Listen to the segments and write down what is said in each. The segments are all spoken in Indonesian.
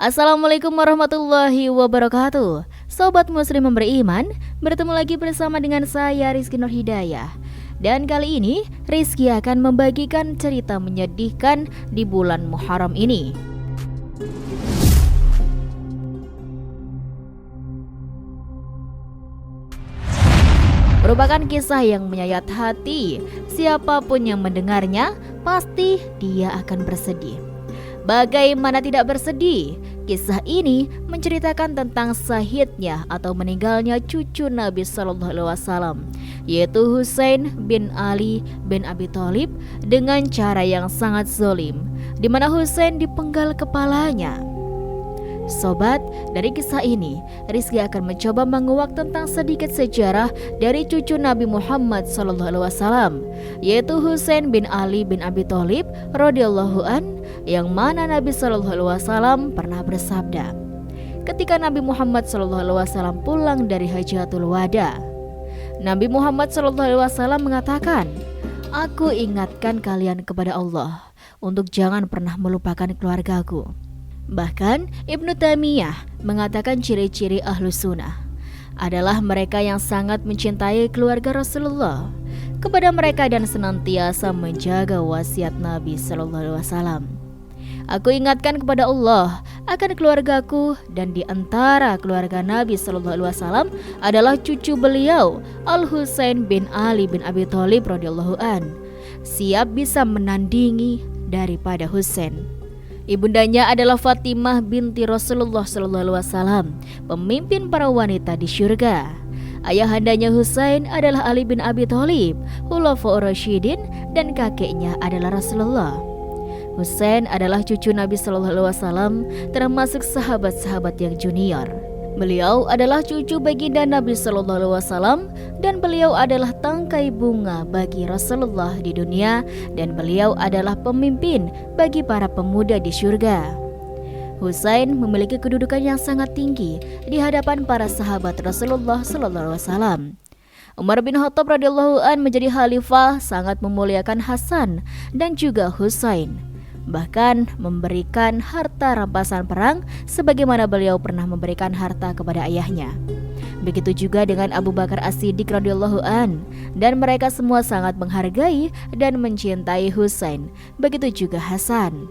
Assalamualaikum warahmatullahi wabarakatuh. Sobat muslim yang beriman, bertemu lagi bersama dengan saya Rizky Nurhidayah. Dan kali ini Rizky akan membagikan cerita menyedihkan di bulan Muharram ini. Merupakan kisah yang menyayat hati. Siapapun yang mendengarnya, pasti dia akan bersedih. Bagaimana tidak bersedih? Kisah ini menceritakan tentang syahidnya atau meninggalnya cucu Nabi Shallallahu Alaihi Wasallam, yaitu Husain bin Ali bin Abi Thalib, dengan cara yang sangat zalim, di mana Husain dipenggal kepalanya. Sobat, dari kisah ini Rizky akan mencoba menguak tentang sedikit sejarah dari cucu Nabi Muhammad SAW, yaitu Husain bin Ali bin Abi Thalib radhiyallahu an, yang mana Nabi SAW pernah bersabda ketika Nabi Muhammad SAW pulang dari Hajatul Wada. Nabi Muhammad SAW mengatakan, "Aku ingatkan kalian kepada Allah untuk jangan pernah melupakan keluargaku." Bahkan Ibnu Taimiyah mengatakan ciri-ciri Ahlus Sunnah adalah mereka yang sangat mencintai keluarga Rasulullah kepada mereka dan senantiasa menjaga wasiat Nabi Sallallahu Alaihi Wasallam. Aku ingatkan kepada Allah akan keluargaku, dan di antara keluarga Nabi Sallallahu Alaihi Wasallam adalah cucu beliau Al Husain bin Ali bin Abi Thalib radhiyallahu an, siap bisa menandingi daripada Husain. Ibundanya adalah Fatimah binti Rasulullah SAW, pemimpin para wanita di syurga. Ayahandanya Husain adalah Ali bin Abi Thalib, Khulafaur Rasyidin, dan kakeknya adalah Rasulullah. Husain adalah cucu Nabi SAW, termasuk sahabat-sahabat yang junior. Beliau adalah cucu baginda Nabi SAW, dan beliau adalah tangkai bunga bagi Rasulullah di dunia, dan beliau adalah pemimpin bagi para pemuda di syurga. Husain memiliki kedudukan yang sangat tinggi di hadapan para sahabat Rasulullah SAW. Umar bin Khattab radhiyallahu an menjadi khalifah sangat memuliakan Hasan dan juga Husain, bahkan memberikan harta rampasan perang sebagaimana beliau pernah memberikan harta kepada ayahnya. Begitu juga dengan Abu Bakar As-Siddiq radhiyallahu an, dan mereka semua sangat menghargai dan mencintai Husain. Begitu juga Hasan,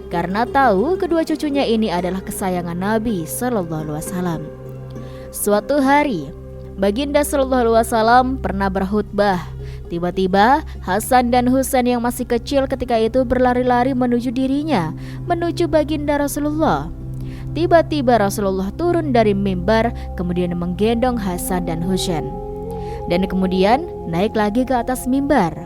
karena tahu kedua cucunya ini adalah kesayangan Nabi Sallallahu Alaihi Wasallam. Suatu hari, baginda Sallallahu Alaihi Wasallam pernah berkhutbah. Tiba-tiba Hasan dan Husain yang masih kecil ketika itu berlari-lari menuju dirinya, menuju baginda Rasulullah. Tiba-tiba Rasulullah turun dari mimbar, kemudian menggendong Hasan dan Husain, dan kemudian naik lagi ke atas mimbar.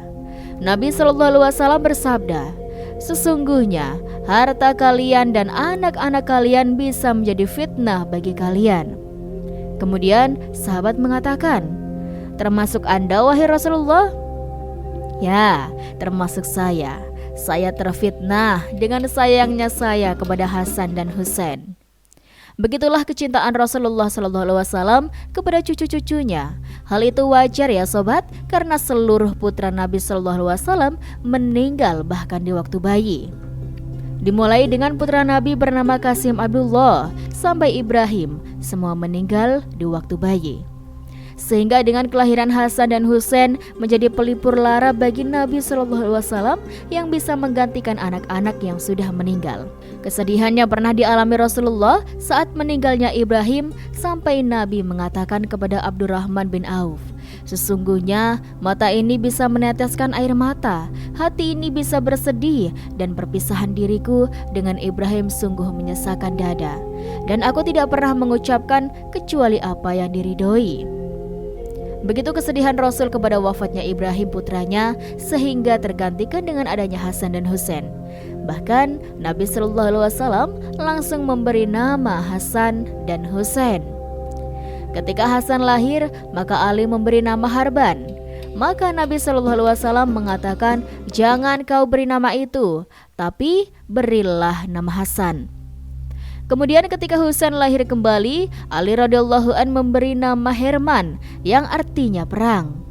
Nabi SAW bersabda, "Sesungguhnya harta kalian dan anak-anak kalian bisa menjadi fitnah bagi kalian." Kemudian sahabat mengatakan, "Termasuk Anda wahai Rasulullah?" "Ya, termasuk saya. Saya terfitnah dengan sayangnya saya kepada Hasan dan Husain." Begitulah kecintaan Rasulullah SAW kepada cucu-cucunya. Hal itu wajar ya sobat, karena seluruh putra Nabi SAW meninggal bahkan di waktu bayi. Dimulai dengan putra Nabi bernama Qasim Abdullah sampai Ibrahim, semua meninggal di waktu bayi. Sehingga dengan kelahiran Hasan dan Husain menjadi pelipur lara bagi Nabi SAW yang bisa menggantikan anak-anak yang sudah meninggal. Kesedihannya pernah dialami Rasulullah saat meninggalnya Ibrahim, sampai Nabi mengatakan kepada Abdurrahman bin Auf, "Sesungguhnya mata ini bisa meneteskan air mata, hati ini bisa bersedih, dan perpisahan diriku dengan Ibrahim sungguh menyesakan dada. Dan aku tidak pernah mengucapkan kecuali apa yang diridhoi." Begitu kesedihan Rasul kepada wafatnya Ibrahim putranya, sehingga tergantikan dengan adanya Hasan dan Husain. Bahkan Nabi Sallallahu Alaihi Wasallam langsung memberi nama Hasan dan Husain. Ketika Hasan lahir, maka Ali memberi nama Harban. Maka Nabi Sallallahu Alaihi Wasallam mengatakan, "Jangan kau beri nama itu, tapi berilah nama Hasan." Kemudian ketika Husain lahir kembali, Ali radhiyallahu an memberi nama Herman, yang artinya perang.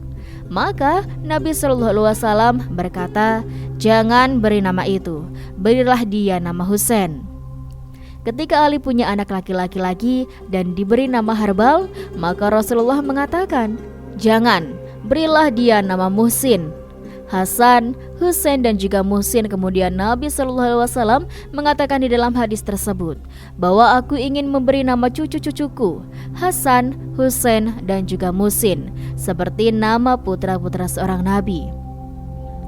Maka Nabi Shallallahu Alaihi Wasallam berkata, "Jangan beri nama itu, berilah dia nama Husain." Ketika Ali punya anak laki-laki lagi dan diberi nama Harbal, maka Rasulullah mengatakan, "Jangan, berilah dia nama Muhsin." Hasan, Husain dan juga Muhsin. Kemudian Nabi SAW mengatakan di dalam hadis tersebut bahwa aku ingin memberi nama cucu-cucuku Hasan, Husain dan juga Muhsin, seperti nama putra-putra seorang Nabi.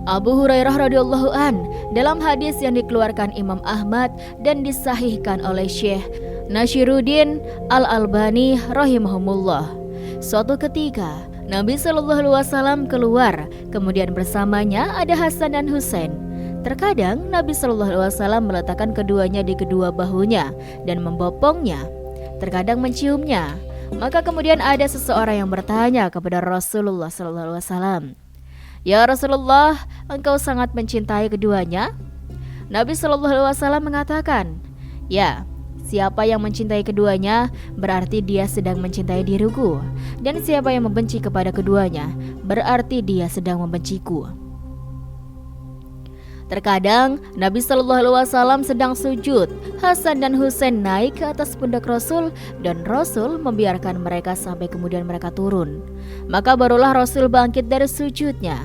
Abu Hurairah radhiyallahu an dalam hadis yang dikeluarkan Imam Ahmad dan disahihkan oleh Syekh Nashiruddin Al-Albani rahimahumullah, suatu ketika Nabi SAW keluar, kemudian bersamanya ada Hasan dan Husain. Terkadang Nabi SAW meletakkan keduanya di kedua bahunya dan membopongnya, terkadang menciumnya. Maka kemudian ada seseorang yang bertanya kepada Rasulullah SAW, "Ya Rasulullah, engkau sangat mencintai keduanya?" Nabi SAW mengatakan, "Ya, siapa yang mencintai keduanya, berarti dia sedang mencintai diriku. Dan siapa yang membenci kepada keduanya, berarti dia sedang membenciku." Terkadang Nabi SAW sedang sujud, Hasan dan Husain naik ke atas pundak Rasul, dan Rasul membiarkan mereka sampai kemudian mereka turun. Maka barulah Rasul bangkit dari sujudnya.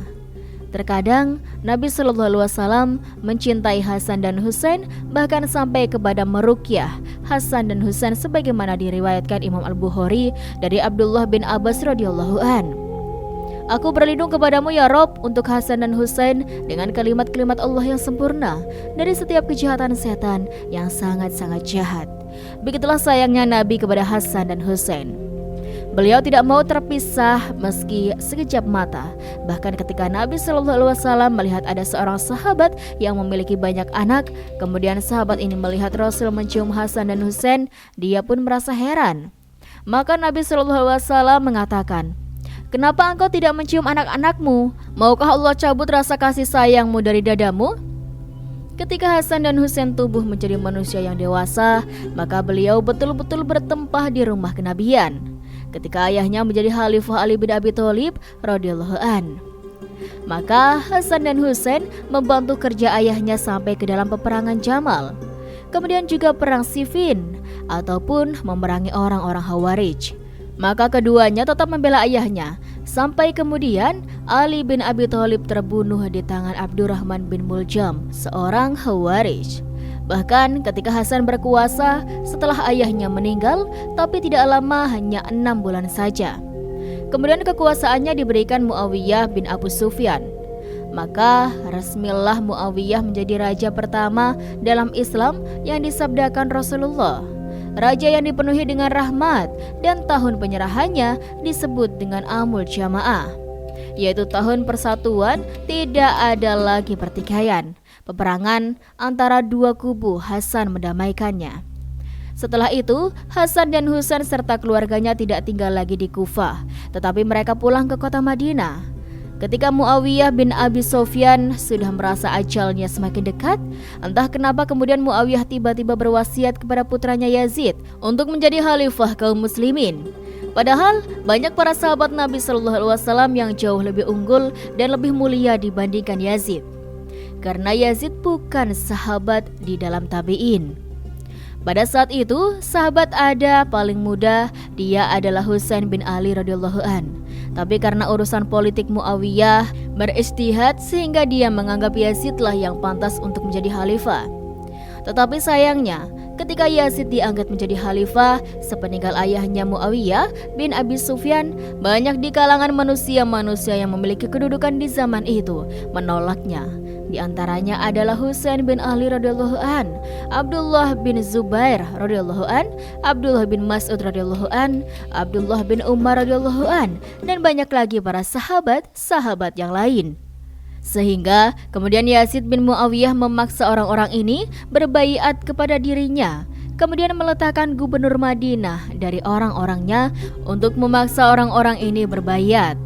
Terkadang Nabi SAW mencintai Hasan dan Husain, bahkan sampai kepada meruqyah Hasan dan Husain, sebagaimana diriwayatkan Imam Al-Bukhari dari Abdullah bin Abbas radhiyallahu an. "Aku berlindung kepadamu ya Rob untuk Hasan dan Husain dengan kalimat-kalimat Allah yang sempurna dari setiap kejahatan setan yang sangat-sangat jahat." Begitulah sayangnya Nabi kepada Hasan dan Husain. Beliau tidak mau terpisah meski sekejap mata. Bahkan ketika Nabi SAW melihat ada seorang sahabat yang memiliki banyak anak, kemudian sahabat ini melihat Rasul mencium Hasan dan Husain, dia pun merasa heran. Maka Nabi SAW mengatakan, "Kenapa engkau tidak mencium anak-anakmu? Maukah Allah cabut rasa kasih sayangmu dari dadamu?" Ketika Hasan dan Husain tumbuh menjadi manusia yang dewasa, maka beliau betul-betul bertempah di rumah kenabian. Ketika ayahnya menjadi Khalifah Ali bin Abi Thalib radhiyallahu an, maka Hasan dan Husain membantu kerja ayahnya sampai ke dalam peperangan Jamal, kemudian juga perang Siffin ataupun memerangi orang-orang Khawarij. Maka keduanya tetap membela ayahnya sampai kemudian Ali bin Abi Thalib terbunuh di tangan Abdurrahman bin Muljam, seorang Khawarij. Bahkan ketika Hasan berkuasa setelah ayahnya meninggal, tapi tidak lama, hanya 6 bulan saja. Kemudian kekuasaannya diberikan Muawiyah bin Abu Sufyan. Maka resmilah Muawiyah menjadi raja pertama dalam Islam yang disabdakan Rasulullah, raja yang dipenuhi dengan rahmat, dan tahun penyerahannya disebut dengan Amul Jamaah, yaitu tahun persatuan, tidak ada lagi pertikaian. Peperangan antara dua kubu Hasan mendamaikannya. Setelah itu, Hasan dan Husain serta keluarganya tidak tinggal lagi di Kufah, tetapi mereka pulang ke kota Madinah. Ketika Muawiyah bin Abi Sufyan sudah merasa ajalnya semakin dekat, entah kenapa kemudian Muawiyah tiba-tiba berwasiat kepada putranya Yazid untuk menjadi khalifah kaum muslimin. Padahal banyak para sahabat Nabi SAW yang jauh lebih unggul dan lebih mulia dibandingkan Yazid. Karena Yazid bukan sahabat di dalam tabi'in. Pada saat itu, sahabat ada paling muda, dia adalah Husain bin Ali radhiyallahu an. Tapi karena urusan politik Muawiyah beristihad, sehingga dia menganggap Yazidlah yang pantas untuk menjadi khalifah. Tetapi sayangnya, ketika Yazid diangkat menjadi khalifah sepeninggal ayahnya Muawiyah bin Abi Sufyan, banyak di kalangan manusia-manusia yang memiliki kedudukan di zaman itu menolaknya. Di antaranya adalah Husain bin Ali radhiyallahu an, Abdullah bin Zubair radhiyallahu an, Abdullah bin Mas'ud radhiyallahu an, Abdullah bin Umar radhiyallahu an, dan banyak lagi para sahabat-sahabat yang lain. Sehingga kemudian Yazid bin Muawiyah memaksa orang-orang ini berbaiat kepada dirinya, kemudian meletakkan gubernur Madinah dari orang-orangnya untuk memaksa orang-orang ini berbaiat.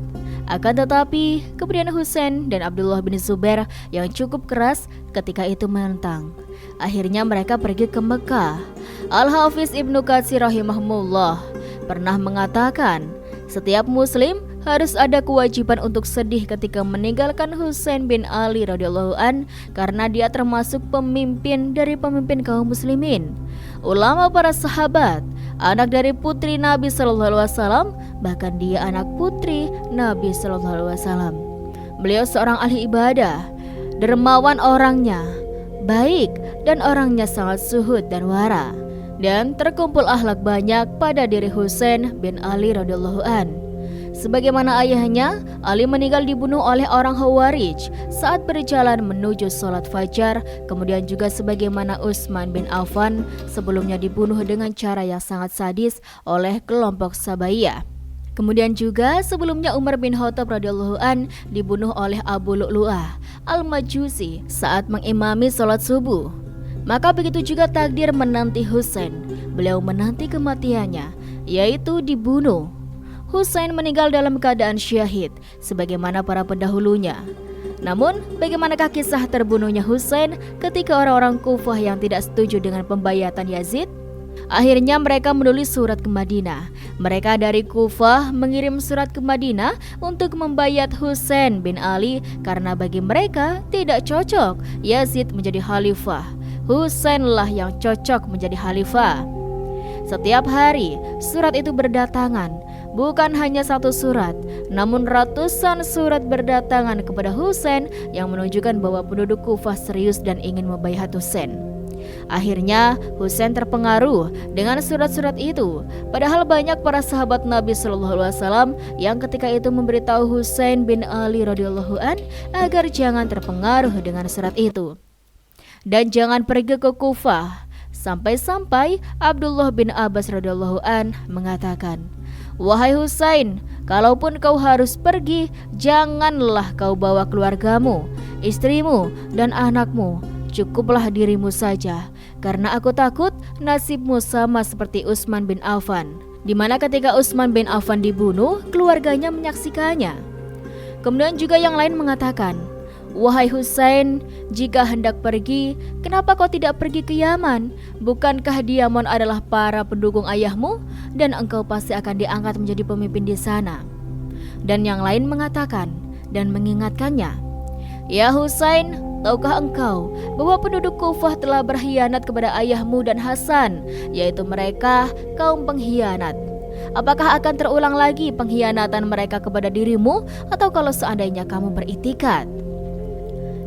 Akan tetapi kemudian Husain dan Abdullah bin Zubair yang cukup keras ketika itu menentang. Akhirnya mereka pergi ke Mekah. Al-Hafiz Ibnu Katsir rahimahullah pernah mengatakan, setiap muslim harus ada kewajiban untuk sedih ketika meninggalkan Husain bin Ali radhiyallahu an, karena dia termasuk pemimpin dari pemimpin kaum muslimin. ulama para sahabat, anak dari putri Nabi Shallallahu Alaihi Wasallam, bahkan dia anak putri Nabi Shallallahu Alaihi Wasallam. Beliau seorang ahli ibadah, dermawan orangnya, baik dan orangnya sangat zuhud dan wara. Dan terkumpul akhlak banyak pada diri Husain bin Ali radhiyallahu an. Sebagaimana ayahnya, Ali meninggal dibunuh oleh orang Khawarij saat berjalan menuju sholat fajar. Kemudian juga sebagaimana Utsman bin Affan sebelumnya dibunuh dengan cara yang sangat sadis oleh kelompok Sabaiyah. Kemudian juga sebelumnya Umar bin Khattab radhiyallahu an dibunuh oleh Abu Lu'lu'ah al-Majusi saat mengimami sholat subuh. Maka begitu juga takdir menanti Husain. Beliau menanti kematiannya, yaitu dibunuh. Husain meninggal dalam keadaan syahid sebagaimana para pendahulunya. Namun, bagaimanakah kisah terbunuhnya Husain ketika orang-orang Kufah yang tidak setuju dengan pembayatan Yazid? Akhirnya mereka menulis surat ke Madinah. Mereka dari Kufah mengirim surat ke Madinah untuk membayat Husain bin Ali karena bagi mereka tidak cocok Yazid menjadi khalifah. Husainlah yang cocok menjadi khalifah. Setiap hari surat itu berdatangan. Bukan hanya satu surat, namun ratusan surat berdatangan kepada Husain yang menunjukkan bahwa penduduk Kufah serius dan ingin membaiat Husain. Akhirnya Husain terpengaruh dengan surat-surat itu. Padahal banyak para sahabat Nabi Shallallahu Alaihi Wasallam yang ketika itu memberitahu Husain bin Ali radhiyallahu an agar jangan terpengaruh dengan surat itu dan jangan pergi ke Kufah. Sampai-sampai Abdullah bin Abbas radhiyallahu an mengatakan, "Wahai Husain, kalaupun kau harus pergi, janganlah kau bawa keluargamu, istrimu dan anakmu. Cukuplah dirimu saja, karena aku takut nasibmu sama seperti Utsman bin Affan, di mana ketika Utsman bin Affan dibunuh, keluarganya menyaksikannya." Kemudian juga yang lain mengatakan, "Wahai Husain, jika hendak pergi, kenapa kau tidak pergi ke Yaman? Bukankah di Yaman adalah para pendukung ayahmu dan engkau pasti akan diangkat menjadi pemimpin di sana?" Dan yang lain mengatakan dan mengingatkannya, "Ya Husain, tahukah engkau bahwa penduduk Kufah telah berkhianat kepada ayahmu dan Hasan, yaitu mereka kaum pengkhianat. Apakah akan terulang lagi pengkhianatan mereka kepada dirimu atau kalau seandainya kamu beriktikad?"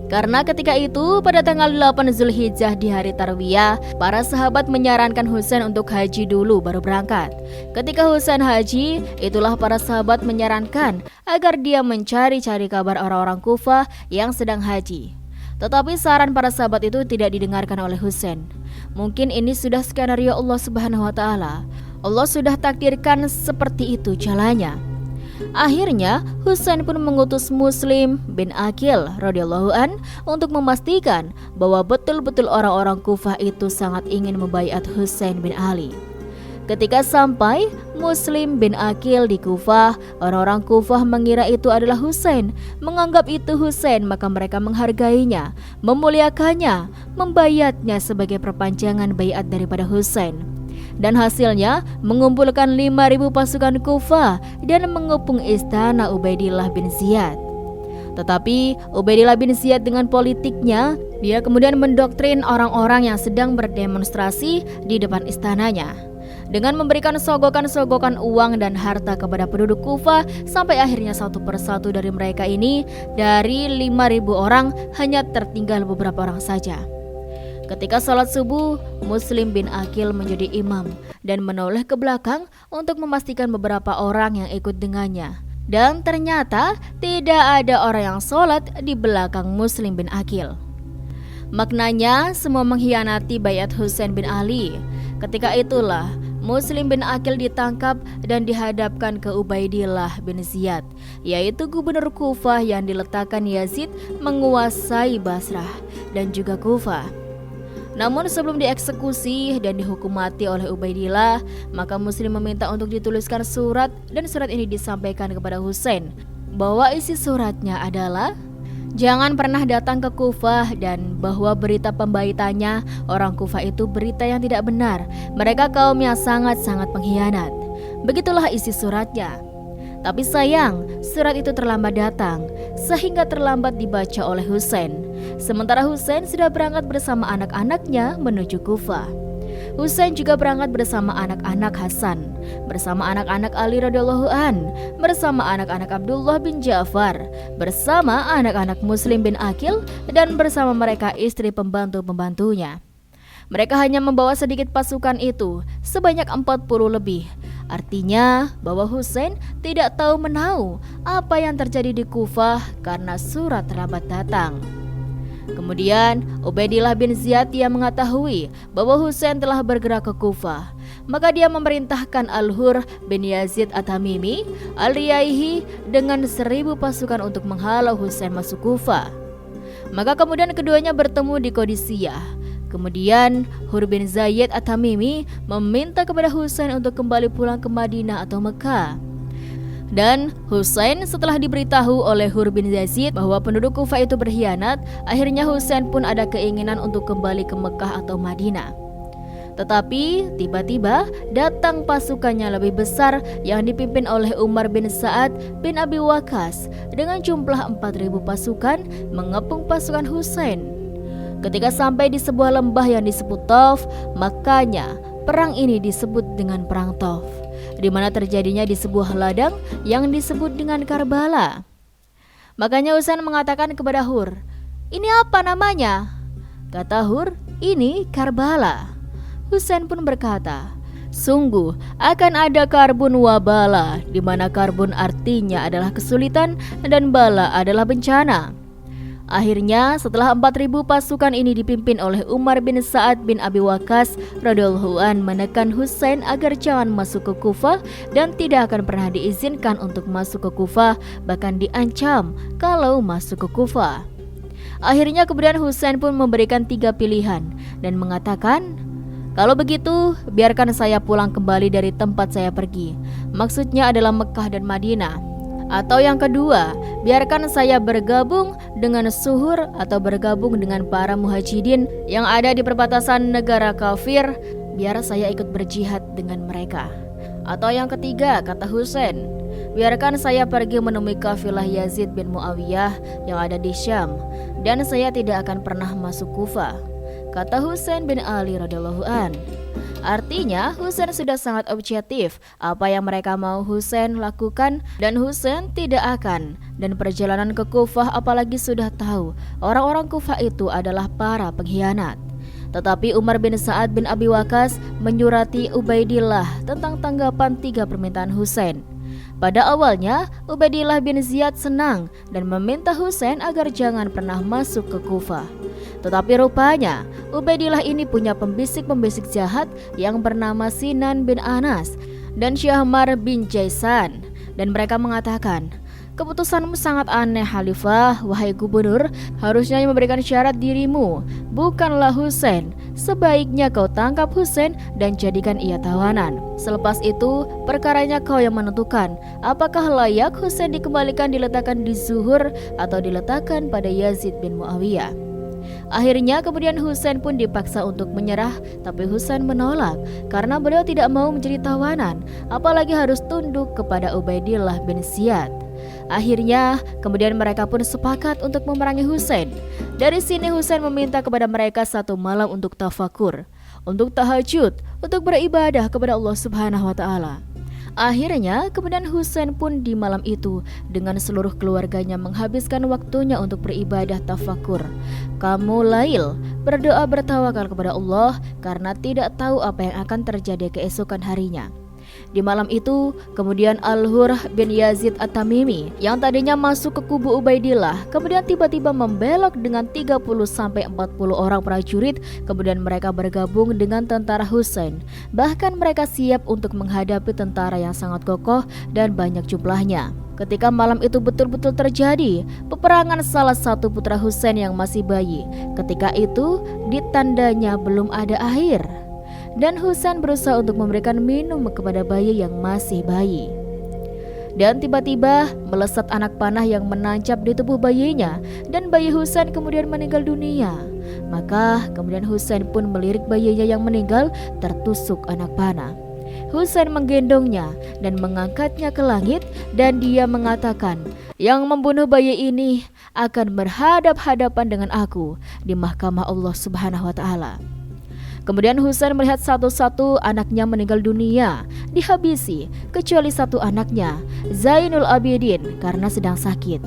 Karena ketika itu pada tanggal 8 Zulhijjah di hari Tarwiyah, para sahabat menyarankan Husain untuk haji dulu baru berangkat. Ketika Husain haji, itulah para sahabat menyarankan agar dia mencari-cari kabar orang-orang Kufah yang sedang haji. Tetapi saran para sahabat itu tidak didengarkan oleh Husain. Mungkin ini sudah skenario Allah Subhanahu wa taala. Allah sudah takdirkan seperti itu jalannya. Akhirnya Husain pun mengutus Muslim bin Aqil radhiyallahu an untuk memastikan bahwa betul-betul orang-orang Kufah itu sangat ingin membaiat Husain bin Ali. Ketika sampai Muslim bin Aqil di Kufah, orang-orang Kufah mengira itu adalah Husain, menganggap itu Husain, maka mereka menghargainya, memuliakannya, membaiatnya sebagai perpanjangan baiat daripada Husain. Dan hasilnya mengumpulkan 5.000 pasukan Kufah dan mengepung istana Ubaidillah bin Ziyad. Tetapi Ubaidillah bin Ziyad dengan politiknya, dia kemudian mendoktrin orang-orang yang sedang berdemonstrasi di depan istananya dengan memberikan sogokan-sogokan uang dan harta kepada penduduk Kufah, sampai akhirnya satu persatu dari mereka ini, dari 5.000 orang hanya tertinggal beberapa orang saja. Ketika sholat subuh, Muslim bin Aqil menjadi imam dan menoleh ke belakang untuk memastikan beberapa orang yang ikut dengannya. Dan ternyata tidak ada orang yang sholat di belakang Muslim bin Aqil. Maknanya semua mengkhianati baiat Husain bin Ali. Ketika itulah Muslim bin Aqil ditangkap dan dihadapkan ke Ubaidillah bin Ziyad, yaitu gubernur Kufah yang diletakkan Yazid menguasai Basrah dan juga Kufah. Namun sebelum dieksekusi dan dihukum mati oleh Ubaidillah, maka Muslim meminta untuk dituliskan surat, dan surat ini disampaikan kepada Husain, bahwa isi suratnya adalah jangan pernah datang ke Kufah, dan bahwa berita pembaitannya orang Kufah itu berita yang tidak benar. Mereka kaum yang sangat-sangat pengkhianat. Begitulah isi suratnya. Tapi sayang, surat itu terlambat datang, sehingga terlambat dibaca oleh Husain. Sementara Husain sudah berangkat bersama anak-anaknya menuju Kufah. Husain juga berangkat bersama anak-anak Hasan, bersama anak-anak Ali radhiyallahu an, bersama anak-anak Abdullah bin Ja'far, bersama anak-anak Muslim bin Aqil, dan bersama mereka istri pembantu-pembantunya. Mereka hanya membawa sedikit pasukan itu, sebanyak 40 lebih. Artinya bahwa Husain tidak tahu menahu apa yang terjadi di Kufah karena surat terlambat datang. Kemudian Ubaidillah bin Ziyad yang mengetahui bahwa Husain telah bergerak ke Kufah, maka dia memerintahkan Al-Hur bin Yazid At-Tamimi Al-Riyaihi dengan 1000 pasukan untuk menghalau Husain masuk Kufah. Maka kemudian keduanya bertemu di Qadisiyah. Kemudian Hur bin Zaid At-Tamimi meminta kepada Husain untuk kembali pulang ke Madinah atau Mekah. Dan Husain setelah diberitahu oleh Hur bin Yazid bahwa penduduk Kufah itu berkhianat, akhirnya Husain pun ada keinginan untuk kembali ke Mekah atau Madinah. Tetapi tiba-tiba datang pasukannya lebih besar yang dipimpin oleh Umar bin Sa'ad bin Abi Waqqas dengan jumlah 4.000 pasukan mengepung pasukan Husain. Ketika sampai di sebuah lembah yang disebut Tauf, makanya perang ini disebut dengan Perang Tauf, di mana terjadinya di sebuah ladang yang disebut dengan Karbala. Makanya Husain mengatakan kepada Hur, "Ini apa namanya?" Kata Hur, "Ini Karbala." Husain pun berkata, "Sungguh akan ada karbun wabala, di mana karbun artinya adalah kesulitan dan bala adalah bencana." Akhirnya setelah 4.000 pasukan ini dipimpin oleh Umar bin Sa'ad bin Abi Waqqas radhiyallahu an menekan Husain agar jangan masuk ke Kufah dan tidak akan pernah diizinkan untuk masuk ke Kufah, bahkan diancam kalau masuk ke Kufah. Akhirnya kemudian Husain pun memberikan 3 pilihan dan mengatakan, "Kalau begitu, biarkan saya pulang kembali dari tempat saya pergi." Maksudnya adalah Mekah dan Madinah. Atau yang kedua, biarkan saya bergabung dengan Suhur atau bergabung dengan para muhajirin yang ada di perbatasan negara kafir, biar saya ikut berjihad dengan mereka. Atau yang ketiga, kata Husain, biarkan saya pergi menemui kafilah Yazid bin Muawiyah yang ada di Syam, dan saya tidak akan pernah masuk Kufah, kata Husain bin Ali radhiyallahu an. Artinya Husain sudah sangat objektif apa yang mereka mau Husain lakukan, dan Husain tidak akan. Dan perjalanan ke Kufah apalagi sudah tahu orang-orang Kufah itu adalah para pengkhianat. Tetapi Umar bin Sa'ad bin Abi Waqqas menyurati Ubaidillah tentang tanggapan 3 permintaan Husain. Pada awalnya Ubaidillah bin Ziyad senang dan meminta Husain agar jangan pernah masuk ke Kufah. Tetapi rupanya Ubaidillah ini punya pembisik-pembisik jahat yang bernama Sinan bin Anas dan Syahmar bin Jaisan, dan mereka mengatakan, "Keputusanmu sangat aneh Khalifah, wahai gubernur, harusnya yang memberikan syarat dirimu, bukanlah Husain. Sebaiknya kau tangkap Husain dan jadikan ia tawanan. Selepas itu, perkaranya kau yang menentukan, apakah layak Husain dikembalikan diletakkan di Zuhur atau diletakkan pada Yazid bin Muawiyah." Akhirnya kemudian Husain pun dipaksa untuk menyerah, tapi Husain menolak karena beliau tidak mau menjadi tawanan, apalagi harus tunduk kepada Ubaidillah bin Ziyad. Akhirnya kemudian mereka pun sepakat untuk memerangi Husain. Dari sini Husain meminta kepada mereka 1 malam untuk tafakur, untuk tahajud, untuk beribadah kepada Allah Subhanahu wa taala. Akhirnya kemudian Husain pun di malam itu dengan seluruh keluarganya menghabiskan waktunya untuk beribadah tafakur, qiyamul, berdoa bertawakal kepada Allah karena tidak tahu apa yang akan terjadi keesokan harinya. Di malam itu, kemudian Al-Hur bin Yazid At-Tamimi yang tadinya masuk ke kubu Ubaidillah, kemudian tiba-tiba membelok dengan 30-40 orang prajurit, kemudian mereka bergabung dengan tentara Husain. Bahkan mereka siap untuk menghadapi tentara yang sangat kokoh dan banyak jumlahnya. Ketika malam itu betul-betul terjadi, peperangan salah satu putra Husain yang masih bayi. Ketika itu, di tandanya belum ada air. Dan Husain berusaha untuk memberikan minum kepada bayi yang masih bayi. Dan tiba-tiba melesat anak panah yang menancap di tubuh bayinya, dan bayi Husain kemudian meninggal dunia. Maka kemudian Husain pun melirik bayinya yang meninggal tertusuk anak panah. Husain menggendongnya dan mengangkatnya ke langit, dan dia mengatakan, "Yang membunuh bayi ini akan berhadap-hadapan dengan aku di mahkamah Allah Subhanahu wa taala." Kemudian Husain melihat satu-satu anaknya meninggal dunia, dihabisi, kecuali satu anaknya, Zainul Abidin, karena sedang sakit.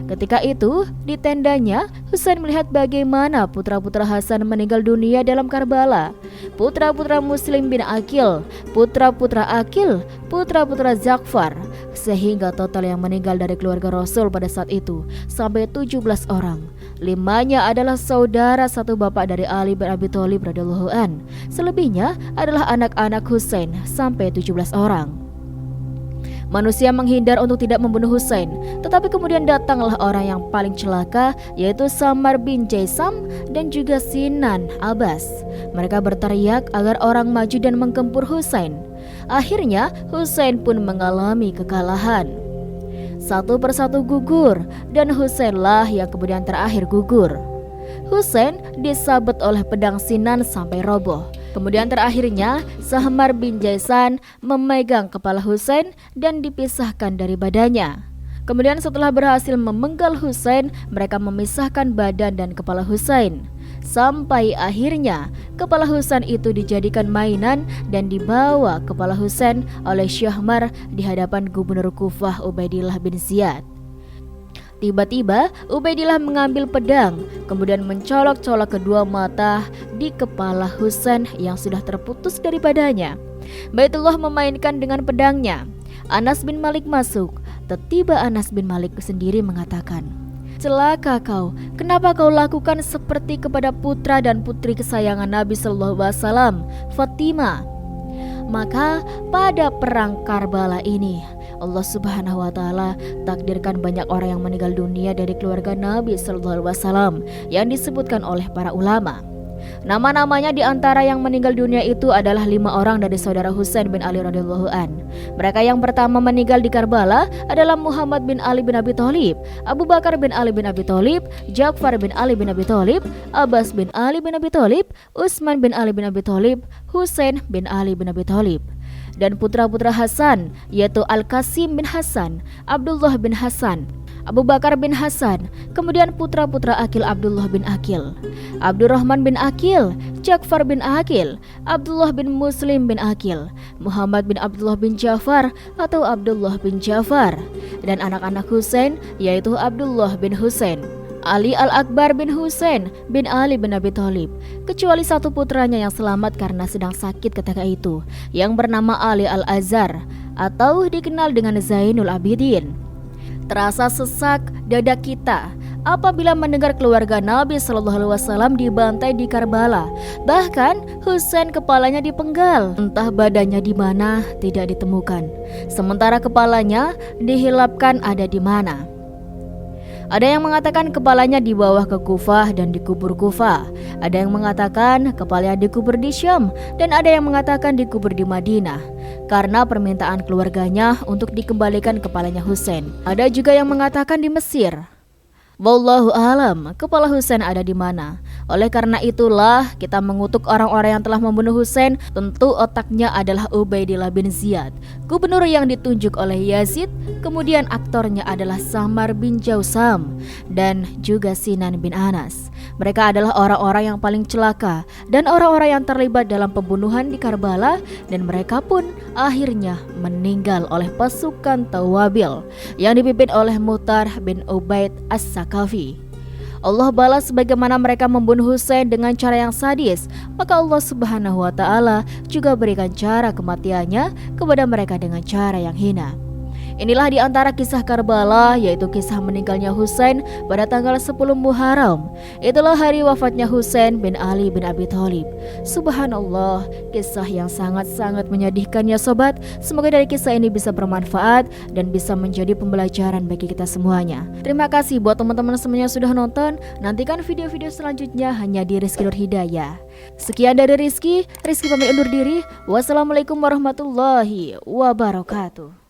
Ketika itu, di tendanya, Husain melihat bagaimana putra-putra Hasan meninggal dunia dalam Karbala. Putra-putra Muslim bin Aqil, putra-putra Aqil, putra-putra Ja'far, sehingga total yang meninggal dari keluarga Rasul pada saat itu sampai 17 orang. 5-nya adalah saudara satu bapak dari Ali bin Abi Thalib radhiyallahu an. Selebihnya adalah anak-anak Husain sampai 17 orang. Manusia menghindar untuk tidak membunuh Husain, tetapi kemudian datanglah orang yang paling celaka, yaitu Sammar bin Jaisam dan juga Sinan Abbas. Mereka berteriak agar orang maju dan menggempur Husain. Akhirnya Husain pun mengalami kekalahan. Satu persatu gugur, dan Husainlah yang kemudian terakhir gugur. Husain disabet oleh pedang Sinan sampai roboh. Kemudian terakhirnya Sammar bin Jaisan memegang kepala Husain dan dipisahkan dari badannya. Kemudian setelah berhasil memenggal Husain, mereka memisahkan badan dan kepala Husain. Sampai akhirnya kepala Husain itu dijadikan mainan dan dibawa kepala Husain oleh Syahmar di hadapan Gubernur Kufah Ubaidillah bin Ziyad. Tiba-tiba Ubaidillah mengambil pedang, kemudian mencolok-colok kedua mata di kepala Husain yang sudah terputus dari badannya. Baitullah memainkan dengan pedangnya. Anas bin Malik masuk. Tiba Anas bin Malik sendiri mengatakan, "Celaka kau, kenapa kau lakukan seperti kepada putra dan putri kesayangan Nabi Sallallahu Alaihi Wasallam, Fatimah?" Maka pada perang Karbala ini Allah Subhanahu wa taala takdirkan banyak orang yang meninggal dunia dari keluarga Nabi sallallahu alaihi wasallam yang disebutkan oleh para ulama. Nama-namanya di antara yang meninggal dunia itu adalah 5 orang dari saudara Husain bin Ali radhiyallahu an. Mereka yang pertama meninggal di Karbala adalah Muhammad bin Ali bin Abi Thalib, Abu Bakar bin Ali bin Abi Thalib, Ja'far bin Ali bin Abi Thalib, Abbas bin Ali bin Abi Thalib, Utsman bin Ali bin Abi Thalib, Husain bin Ali bin Abi Thalib. Dan putra-putra Hasan yaitu Al-Qasim bin Hasan, Abdullah bin Hasan, Abu Bakar bin Hasan, kemudian putra-putra Aqil Abdullah bin Aqil, Abdurrahman bin Aqil, Ja'far bin Aqil, Abdullah bin Muslim bin Aqil, Muhammad bin Abdullah bin Ja'far atau Abdullah bin Ja'far, dan anak-anak Husain yaitu Abdullah bin Husain, Ali Al-Akbar bin Husain bin Ali bin Abi Thalib, kecuali satu putranya yang selamat karena sedang sakit ketika itu, yang bernama Ali Al-Azhar atau dikenal dengan Zainul Abidin. Terasa sesak dada kita apabila mendengar keluarga Nabi Sallallahu Alaihi Wasallam dibantai di Karbala. Bahkan Husain kepalanya dipenggal, entah badannya di mana tidak ditemukan, sementara kepalanya dihilapkan ada di mana. Ada yang mengatakan kepalanya dibawa ke Kufah dan dikubur Kufah. Ada yang mengatakan kepalanya dikubur di Syam, dan ada yang mengatakan dikubur di Madinah karena permintaan keluarganya untuk dikembalikan kepalanya Husain. Ada juga yang mengatakan di Mesir. Wallahu alam, kepala Husain ada di mana. Oleh karena itulah kita mengutuk orang-orang yang telah membunuh Husain. Tentu otaknya adalah Ubaidillah bin Ziyad, gubernur yang ditunjuk oleh Yazid. Kemudian aktornya adalah Sammar bin Jaisam dan juga Sinan bin Anas. Mereka adalah orang-orang yang paling celaka dan orang-orang yang terlibat dalam pembunuhan di Karbala, dan mereka pun akhirnya meninggal oleh pasukan Tawabil yang dipimpin oleh Mu'tar bin Ubaid As-Sakafi. Allah balas bagaimana mereka membunuh Husain dengan cara yang sadis, maka Allah Subhanahu wa taala juga berikan cara kematiannya kepada mereka dengan cara yang hina. Inilah di antara kisah Karbala, yaitu kisah meninggalnya Husain pada tanggal 10 Muharram. Itulah hari wafatnya Husain bin Ali bin Abi Thalib. Subhanallah, kisah yang sangat-sangat menyedihkan ya sobat. Semoga dari kisah ini bisa bermanfaat dan bisa menjadi pembelajaran bagi kita semuanya. Terima kasih buat teman-teman semuanya sudah nonton. Nantikan video-video selanjutnya hanya di Rizky Nur Hidayah. Sekian dari Rizky pamit undur diri. Wassalamualaikum warahmatullahi wabarakatuh.